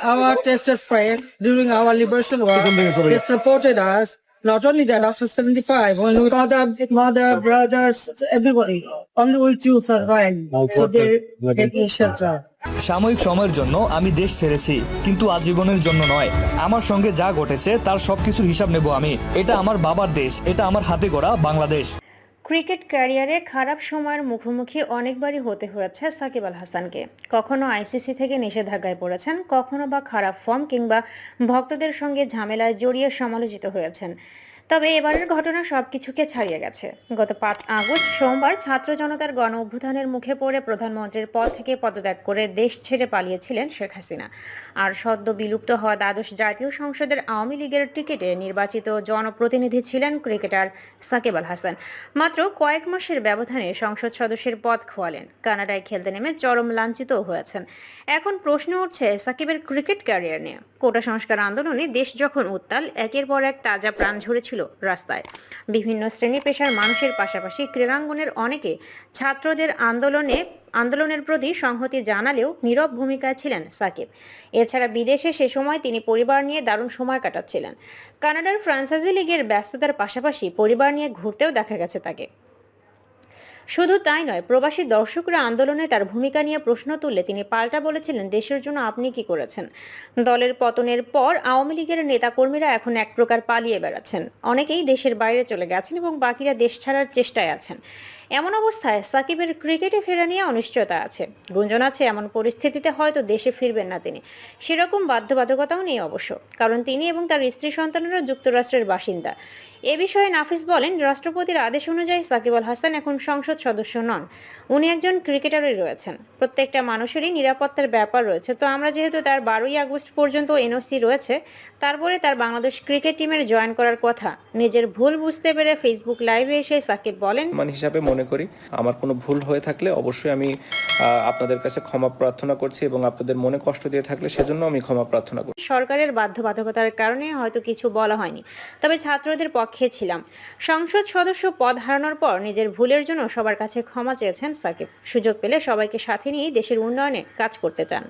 our tested friend during our liberation war. They supported us. Not only that, after 75, when we mother, brothers, everybody, only we two survived. So they get me shelter. সাময়িক সময়ের জন্য আমি দেশ ছেড়েছি, কিন্তু আজীবনের জন্য নয়। আমার সঙ্গে যা ঘটেছে তার সবকিছুর হিসাব নেব আমি। এটা আমার বাবার দেশ, এটা আমার হাতে গড়া বাংলাদেশ। ক্রিকেট ক্যারিয়ারে খারাপ সময়ের মুখোমুখি অনেকবারই হতে হয়েছে সাকিব আল হাসানকে। কখনো আইসিসি থেকে নিষেধাজ্ঞায় পড়েছেন, কখনো বা খারাপ ফর্ম কিংবা ভক্তদের সঙ্গে ঝামেলায় জড়িয়ে সমালোচিত হয়েছেন। তবে এবারের ঘটনা সবকিছুকে ছাড়িয়ে গেছে। গত 5 আগস্ট সোমবার ছাত্র জনতার গণ অভ্যুত্থানের মুখে পড়ে প্রধানমন্ত্রীর পদ থেকে পদত্যাগ করে দেশ ছেড়ে পালিয়েছিলেন শেখ হাসিনা। আর সদ্য বিলুপ্ত হওয়া দ্বাদশ জাতীয় সংসদের আওয়ামী লীগের টিকিটে নির্বাচিত জনপ্রতিনিধি ছিলেন ক্রিকেটার সাকিব আল হাসান। মাত্র কয়েক মাসের ব্যবধানে সংসদ সদস্যের পদ খোয়ালেন। কানাডায় খেলতে নেমে চরম লাঞ্ছিতও হয়েছেন। এখন প্রশ্ন উঠছে সাকিবের ক্রিকেট ক্যারিয়ার নিয়ে। কোটা সংস্কার আন্দোলনে দেশ যখন উত্তাল, একের পর এক তাজা প্রাণ ঝরেছিল রাস্তায়। বিভিন্ন শ্রেণী পেশার মানুষের পাশাপাশি ক্রীড়াঙ্গনের অনেকে ছাত্রদের আন্দোলনের প্রতি সংহতি জানালেও নীরব ভূমিকায় ছিলেন সাকিব। এছাড়া বিদেশে সে সময় তিনি পরিবার নিয়ে দারুণ সময় কাটাচ্ছিলেন। কানাডার ফ্র্যাঞ্চাইজি লিগের ব্যস্ততার পাশাপাশি পরিবার নিয়ে ঘুরতেও দেখা গেছে তাকে। শুধু তাই নয়, প্রবাসী দর্শকরা আন্দোলনে তার ভূমিকা নিয়ে প্রশ্ন তুললে তিনি পাল্টা বলেছিলেন, দেশের জন্য আপনি কি করেছেন? দলের পতনের পর আওয়ামী লীগের নেতাকর্মীরা এখন এক প্রকার পালিয়ে বেড়াচ্ছেন। অনেকেই দেশের বাইরে চলে গেছেন এবং বাকিরা দেশ ছাড়ার চেষ্টায় আছেন। এমন অবস্থায় সাকিবের ক্রিকেটে ফেরা নিয়ে অনিশ্চয়তা আছে। গুঞ্জন আছে এমন পরিস্থিতিতে হয়তো দেশে ফিরবেন না তিনি। সেরকম বাধ্যবাধকতাও নেই অবশ্য, কারণ তিনি এবং তার স্ত্রী সন্তানেরা যুক্তরাষ্ট্রের বাসিন্দা। এ বিষয়ে নাফিস বলেন, রাষ্ট্রপতির আদেশ অনুযায়ী সাকিব আল হাসান এখন সংসদ সদস্য নন, উনি একজন ক্রিকেটারই রয়েছেন। প্রত্যেকটা মানুষেরই নিরাপত্তার ব্যাপার রয়েছে। তো আমরা যেহেতু তার 12ই আগস্ট পর্যন্ত এনওসি রয়েছে, তারপরে তার বাংলাদেশ ক্রিকেট টিমের জয়েন করার কথা। নিজের ভুল বুঝতে পেরে ফেসবুক লাইভে এসে সাকিব বলেন, হিসাবে মনে করি আমার কোনো ভুল হয়ে থাকলে অবশ্যই আমি আপনাদের কাছে ক্ষমা প্রার্থনা করছি, এবং আপনাদের মনে কষ্ট দিয়ে থাকলে সেজন্য আমি ক্ষমা প্রার্থনা করছি। সরকারের বাধ্যবাধকতার কারণে হয়তো কিছু বলা হয়নি, তবে ছাত্রদের পক্ষে ছিলাম। সংসদ সদস্য পদ হারানোর পর নিজের ভুলের জন্য সবার কাছে ক্ষমা চেয়েছেন সাকিব। সুযোগ পেলে সবাইকে সাথে নিয়ে দেশের উন্নয়নে কাজ করতে চান।